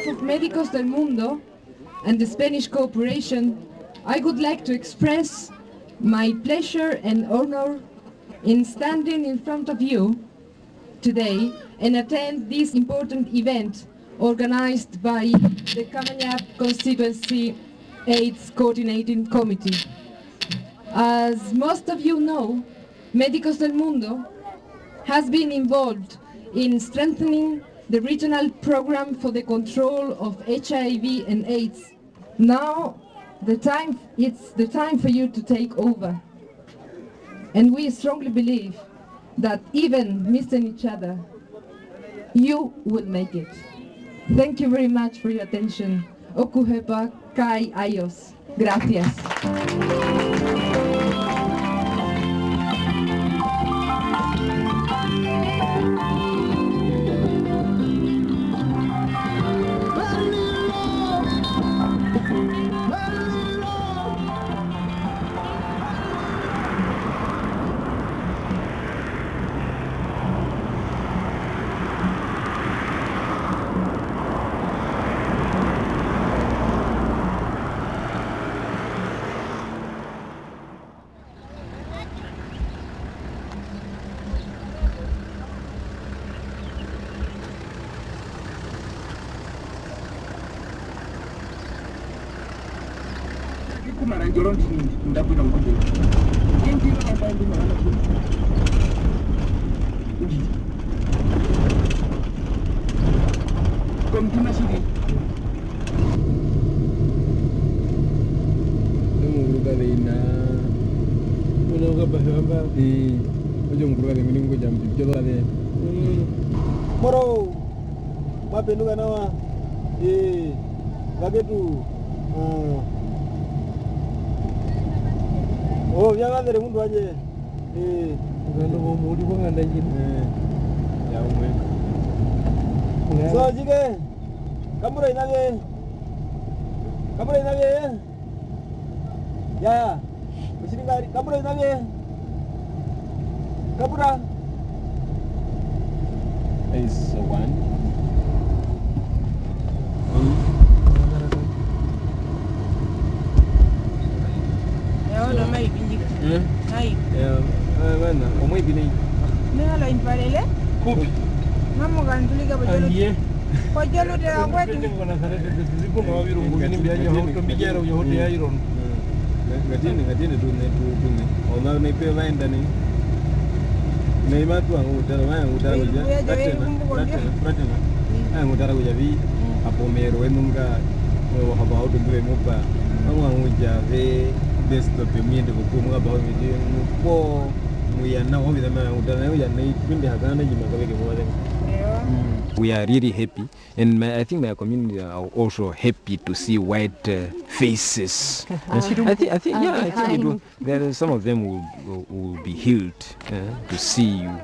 of Médicos del Mundo and the Spanish cooperation, I would like to express my pleasure and honor in standing in front of you today and attend this important event organized by the Camanyap Constituency AIDS Coordinating Committee. As most of you know, Médicos del Mundo has been involved in strengthening the regional program for the control of HIV and AIDS. Now it's the time for you to take over. And we strongly believe that even missing each other, you will make it. Thank you very much for your attention. Okuhepa kai ayos. Gracias. Moro, mapenuga nawa, bagetu, oh, jangan dari mundu aja, kalau mau di bawah anda jin, ya umum. So jika kamu dah nabi, ya, mesti nggak, kamu dah nabi, kamu dah. Is one. Ya, udah mai pinjik. Mai. Ya, mana? Omai bini. Nela impalele? Kupi. Mamo gantuli ka bajolo. Anjie. Bajolo de agua Ini bukan asal itu. Siapa mau biru? Ini biaya jauh tu bicara jauh dia iron. Ngadini tu ni. Orang ni pe main dan ni. Nei matu ang utara uja pratena ang utara uja vi apomero enunga o habao de mupa ang uja ve desto pemiende ko mga bawo mi po muyana o bidama utara uja nei pinde hagana jima kaweke mwale. We are really happy, and I think my community are also happy to see white faces. I think it will, there some of them will be healed to see you.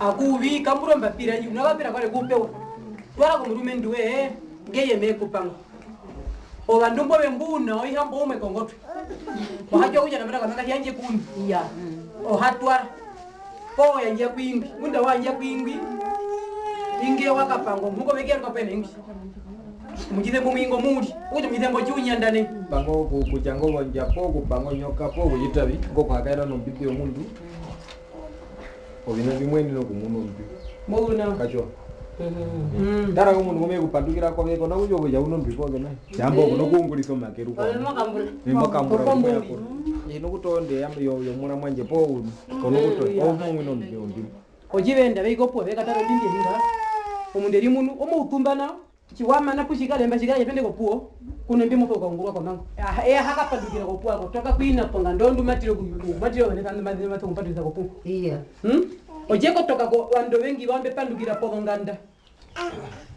Akuvi kamburo mbapira nyu nakapira kale kupewa twala kumurume ndiwe ngeye mekupanga ovandumbo vembuna oihambo ume kongotwe wahajo kuja namera kana yanje kuni iya ohatwara po yanje kwingi munda wanje kwingi inge wakapango muko vekera kapene ingi mujide mumingo muri ujo midembo chunya ndane bango kujango wanja po kubango nyoka po kujitabi ngo kwakaira no bidio mundu obino bimweni no kumuno mbi mbona kacho dara ko mundu ngome kupandukira kwa veko na ujo kuja uno mbi ko gena jambo kuno kungulisa makeru ko ni makambura ko ino kutonde yambo yo mura mwanje po kono kuto o mungu no mbi ojibenda beiko po bekataro ndindi hinga omunderi munu omo utumbana chiwama na pushika lemba shika yepende ko puo kunembe moto ko ngurwa ko nango haka padukira ko puo ko toka kuina ponga ndondu matiro ku matiro ne kandi madini mato kumpatisa ko puo oje ko toka ko wando wengi wambe pandukira podonganda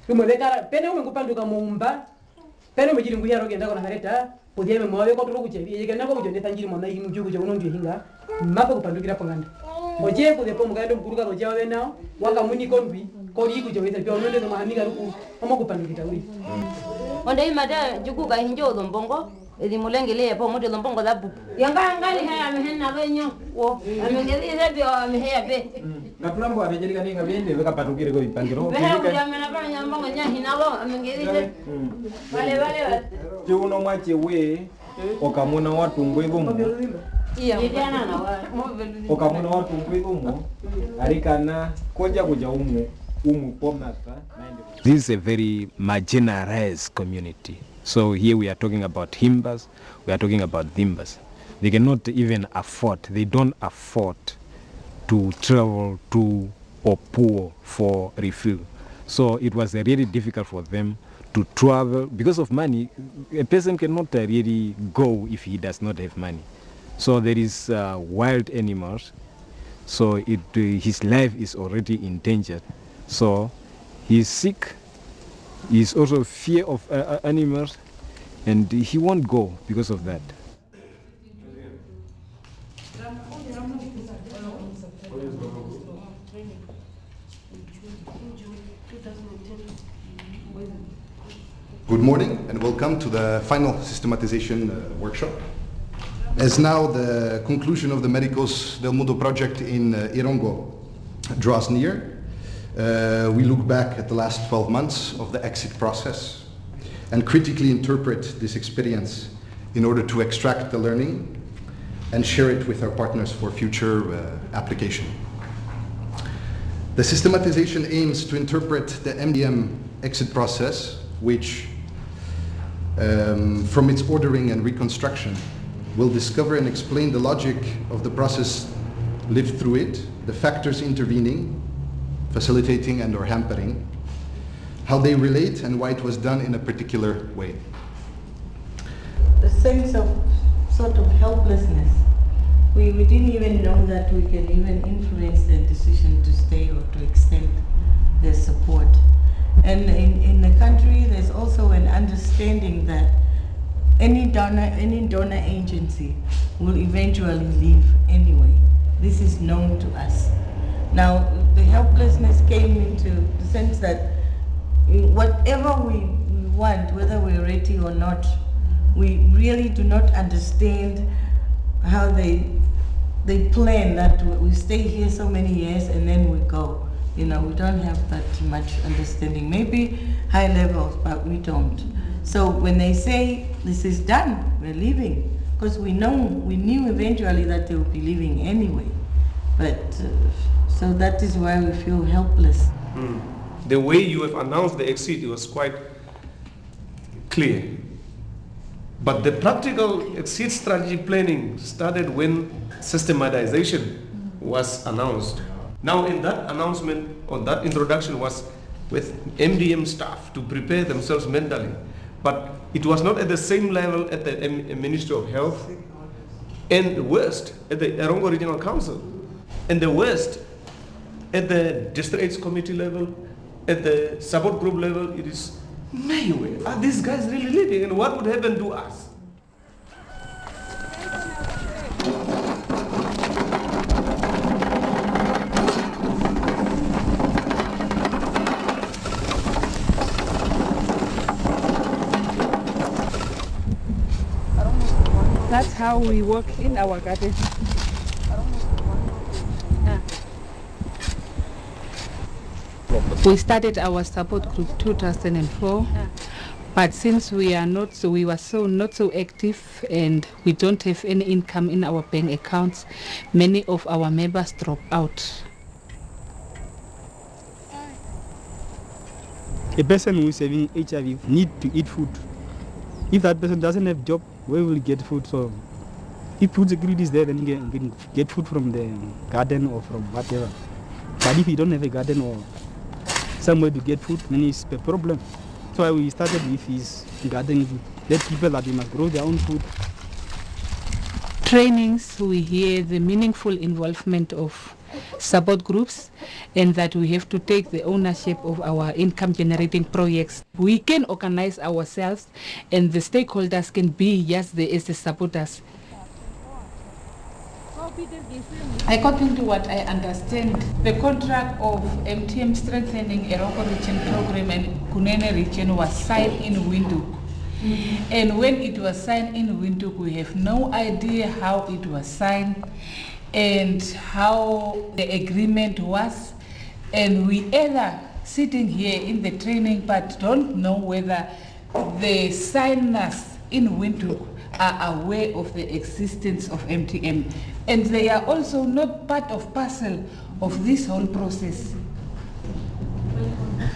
kumolekara pene umwe kupanduka mumba pene mujiri nguyaro genda ko nakareta podieme mwawe ko turuku chebi yeke nako kujonde tanjiri mona yimu juku je unondi hinga mako kupandukira ponganda oje ko depo mugando kuruka roja we nao waka muni konbi ko yiku je wese pyo nonde no mahamiga ruku omo kupandukira wi onde imada juku ka hinjo dombongo edi mulengele yapo mode dombongo da bupu yanga ngani haya mehena benyo wo amengeli zebyo ameheya be Ngatulambo arejeri kani ngabende weka patukire ko ipangiro. Beha kujamena pa nyambo nya hinalo amengeli ze. Vale. Je uno mwache we okamuna watu ngwego. Iya. Yediana na wa. Okamuna watu ngwego arikana koja kuja umu pomnata. This is a very marginalized community. So here we are talking about Himbas, we are talking about Dhimbas. They cannot even afford, they don't afford to travel to Opuo for refill. So it was really difficult for them to travel. Because of money, a person cannot really go if he does not have money. So there is wild animals. So his life is already endangered. So he's sick. He's also fear of animals, and he won't go because of that. Good morning and welcome to the final systematization workshop. As now the conclusion of the Médicos del Mundo project in Irongo draws near, we look back at the last 12 months of the exit process and critically interpret this experience in order to extract the learning and share it with our partners for future application. The systematization aims to interpret the MDM exit process, which from its ordering and reconstruction will discover and explain the logic of the process lived through it, the factors intervening, facilitating and or hampering, how they relate and why it was done in a particular way. The sense of sort of helplessness. We didn't even know that we can even influence their decision to stay or to extend their support. And in the country, there's also an understanding that any donor agency will eventually leave anyway. This is known to us. Now, the helplessness came into the sense that whatever we want, whether we're ready or not, we really do not understand how they plan that we stay here so many years and then we go. You know, we don't have that much understanding. Maybe high levels, but we don't. So when they say this is done, we're leaving, because we knew eventually that they would be leaving anyway. But so that is why we feel helpless. The way you have announced the exit was quite clear. But the practical exit strategy planning started when systematization was announced. Now in that announcement, or that introduction was with MDM staff to prepare themselves mentally. But it was not at the same level at the Ministry of Health, and the worst at the Irongo Regional Council, and the worst at the districts committee level, at the support group level. It is, Maywe, are these guys really leading, and what would happen to us? That's how we work in our garden. We started our support group 2004, but since we were not so active and we don't have any income in our bank accounts, many of our members drop out. A person who is having HIV need to eat food. If that person doesn't have job, where will he get food? So if food security is there, then he can get food from the garden or from whatever. But if you don't have a garden or somewhere to get food, then it's a problem. That's why we started with this garden. Let people that they must grow their own food. Trainings, we hear the meaningful involvement of support groups and that we have to take the ownership of our income generating projects. We can organize ourselves and the stakeholders can be just as the supporters. According to what I understand, the contract of MTM strengthening Erongo region program and Kunene region was signed in Windhoek. And when it was signed in Windhoek, we have no idea how it was signed and how the agreement was. And we either sitting here in the training but don't know whether the signers in Windhoek are aware of the existence of MTM. And they are also not part of parcel of this whole process.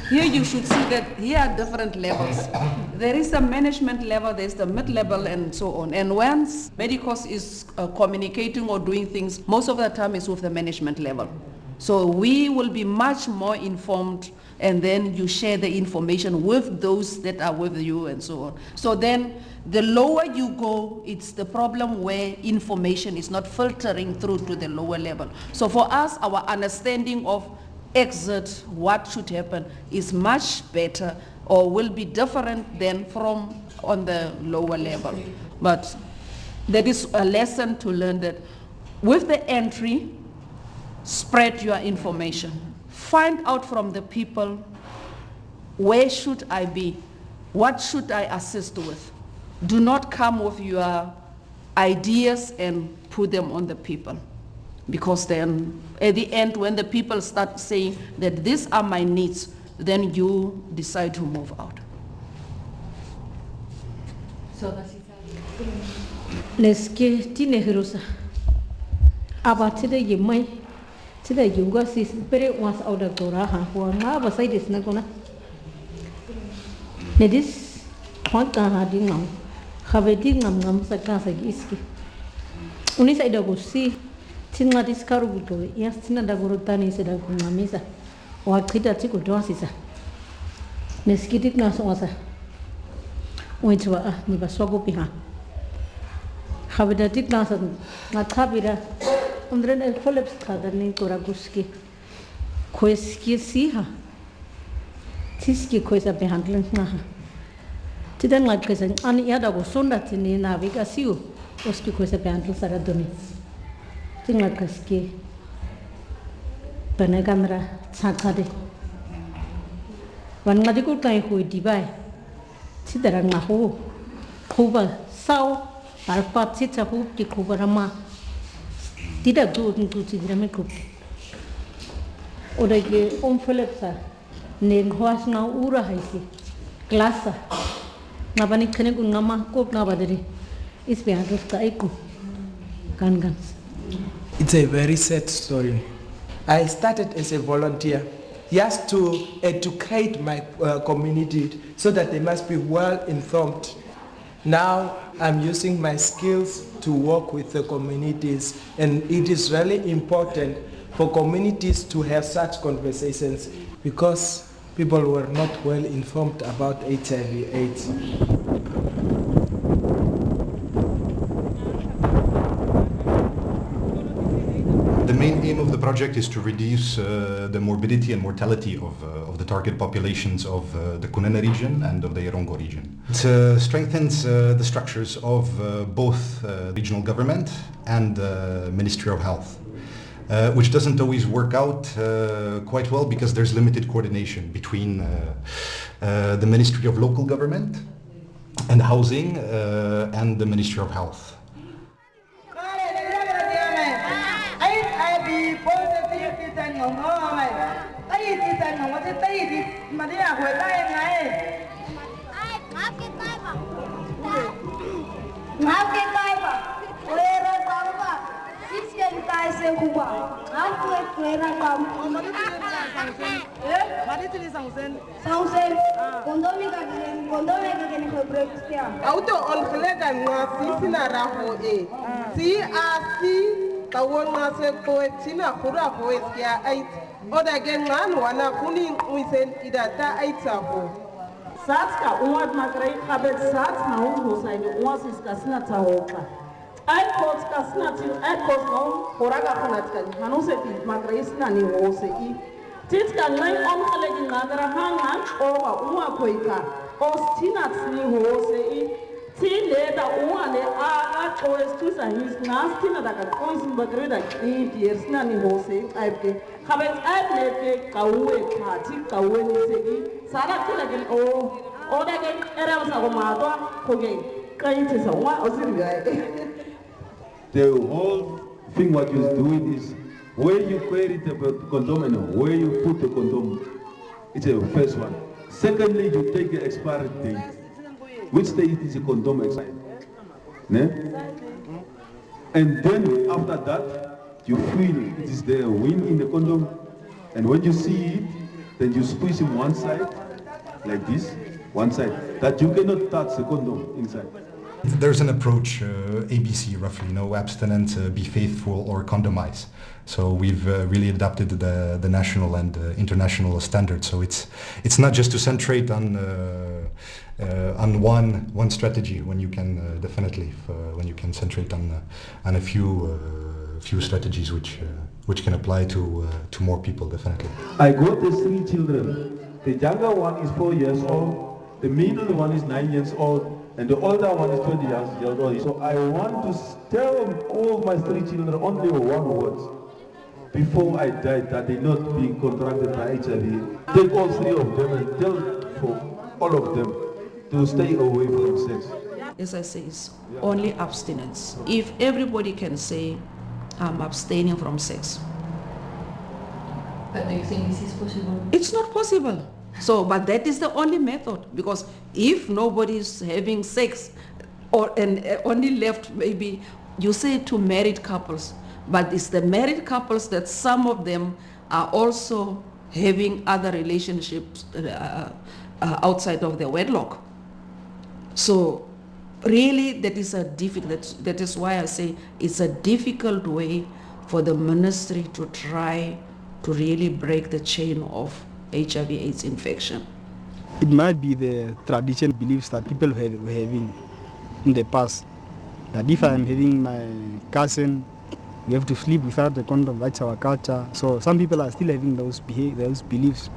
Here you should see that here are different levels. There is the management level, there's the mid-level and so on. And once Medicos is communicating or doing things, most of the time it's with the management level. So we will be much more informed and then you share the information with those that are with you and so on. So then the lower you go, it's the problem where information is not filtering through to the lower level. So for us, our understanding of exit, what should happen, is much better or will be different than from on the lower level. But that is a lesson to learn, that with the entry, spread your information. Find out from the people, where should I be? What should I assist with? Do not come with your ideas and put them on the people. Because then at the end, when the people start saying that these are my needs, then you decide to move out. So that's it. Let's get Tinehusa. About today, you might today you got this spirit once out of Goraha, who are now beside this Nagona. This one can have a dingham, Sakasa. Unis I don't see. Tinga discaruto, yes, Tina da Gorotani said of Mamisa, or Kita Tico Dosisa. Neskitic Naswasa. Went to a Nibasogo Piha. Have it a tick Nasan, not Tabida, under Phillips Kadanin Koraguski. Queski see her. Tiski quesa behandling Naha. Tidan like Question, any other was so that in Navigasiu, was because a behandle Saradonis. Tinggal kaski penegamra sakade wan ngadi ko kai hui dibai sidarang mahu kuba sau alpat sit sahu di kubarama tidak tu untuk sidrame kup oda ke Philipsa nen hoas na ura haisi klasa ngabani khane ku ngama ko ngabadari is be andrsta iku kan. It's a very sad story. I started as a volunteer just to educate my community so that they must be well informed. Now I'm using my skills to work with the communities, and it is really important for communities to have such conversations because people were not well informed about HIV/AIDS. The main aim of the project is to reduce the morbidity and mortality of the target populations of the Kunene region and of the Erongo region. It strengthens the structures of both regional government and Ministry of Health, which doesn't always work out quite well because there's limited coordination between the Ministry of Local Government and Housing and the Ministry of Health. Satska umat makrai habet sats na hosai uasis kasna taoka. I cause kasnati I cause no horaga kanatka hanuseti makrai sna ni hosei. Titka ngai on khalegi nagara hangan owa uma koika. Ostinats ni hosei. Tileda uane aga koestusa his nastina daga koisin bagreda 8 years na ni hosei aibke. Habet aibke kaue kati kaue ni segi. Sara tilagin o daga era sa matwa koge kainte sa wa osiriga. The whole thing what you're doing is where you carry the condom and where you put the condom. It's the first one. Secondly, you take the expiry date. Which date is a condom expired? Ne? And then after that, you feel it is the wind in the condom. And when you see it, then you squeeze him one side, like this, one side, that you cannot touch the condom inside. There's an approach, ABC roughly, abstinence, be faithful or condomize. So we've really adapted the national and international standards. So it's not just to centrate on one strategy when you can definitely when you can centrate on a few strategies which can apply to more people definitely. I got the 3 children. The younger one is 4 years old, the middle one is 9 years old, and the older one is 20 years old. So I want to tell all my 3 children only one word. Before I die, that they not be contracted by HIV. Take all 3 of them and tell for all of them to stay away from sex. As I say, it's only abstinence. If everybody can say, I'm abstaining from sex. But do you think this is possible? It's not possible. So, but that is the only method, because if nobody is having sex, and only left maybe, you say to married couples, but it's the married couples that some of them are also having other relationships outside of the wedlock. So really that is a difficult, that is why I say it's a difficult way for the ministry to try to really break the chain of HIV/AIDS infection. It might be the tradition beliefs that people were having in the past. That if I'm having my cousin, we have to sleep without the condom. That's our culture. So some people are still having those beliefs.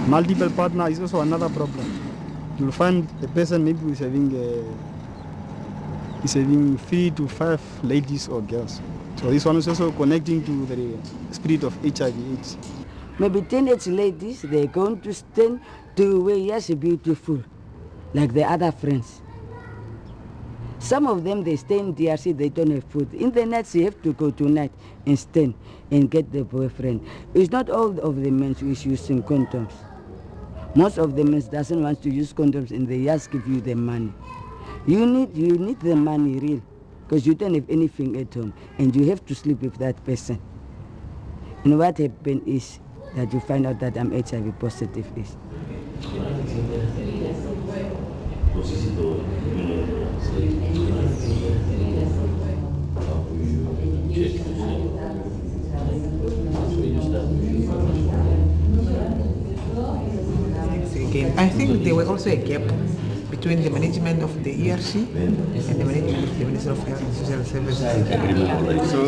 Multiple partner is also another problem. You'll find the person maybe is having 3 to 5 ladies or girls. So this one is also connecting to the spirit of HIV/AIDS. Maybe teenage ladies, they're going to stand to wear yes beautiful, like the other friends. Some of them, they stay in DRC, they don't have food. In the night, you have to go tonight and stand and get the boyfriend. It's not all of the men who is using condoms. Most of the men doesn't want to use condoms and they just give you the money. You need the money real, because you don't have anything at home and you have to sleep with that person. And what happened is that you find out that I'm HIV positive is. I think there was also a gap between the management of the ERC and the management of the Ministry of Health and Social Services. So,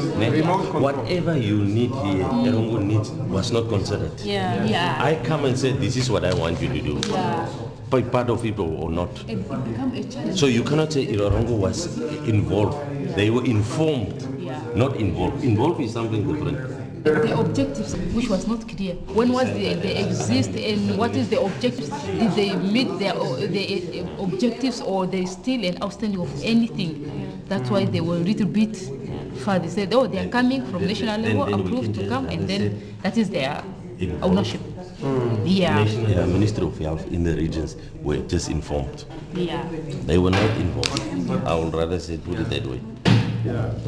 whatever you need here, Erongo needs, was not considered. Yeah. I come and say, this is what I want you to do. By part of it or not. So you cannot say Erongo was involved. They were informed, not involved. Involved is something different. The objectives, which was not clear. When was they exist and what is the objectives? Did they meet their objectives or they still an outstanding of anything? That's why they were a little bit far. They said, oh, they are coming from national level, approved to come, and then that is their ownership. National Ministry of Health in the regions were just informed. They were not involved. I would rather say put it that way.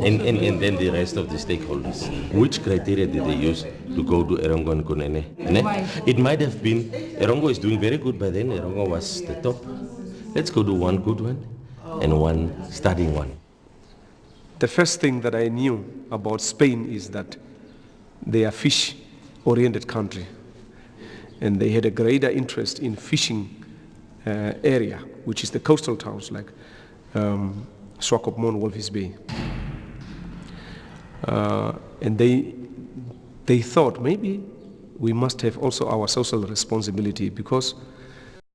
And then the rest of the stakeholders. Which criteria did they use to go to Erongo and Kunene? It might have been, Erongo is doing very good by then, Erongo was the top. Let's go to one good one and one starting one. The first thing that I knew about Spain is that they are fish-oriented country. And they had a greater interest in fishing area, which is the coastal towns like Swakopmund, Walvis Bay. And they thought maybe we must have also our social responsibility, because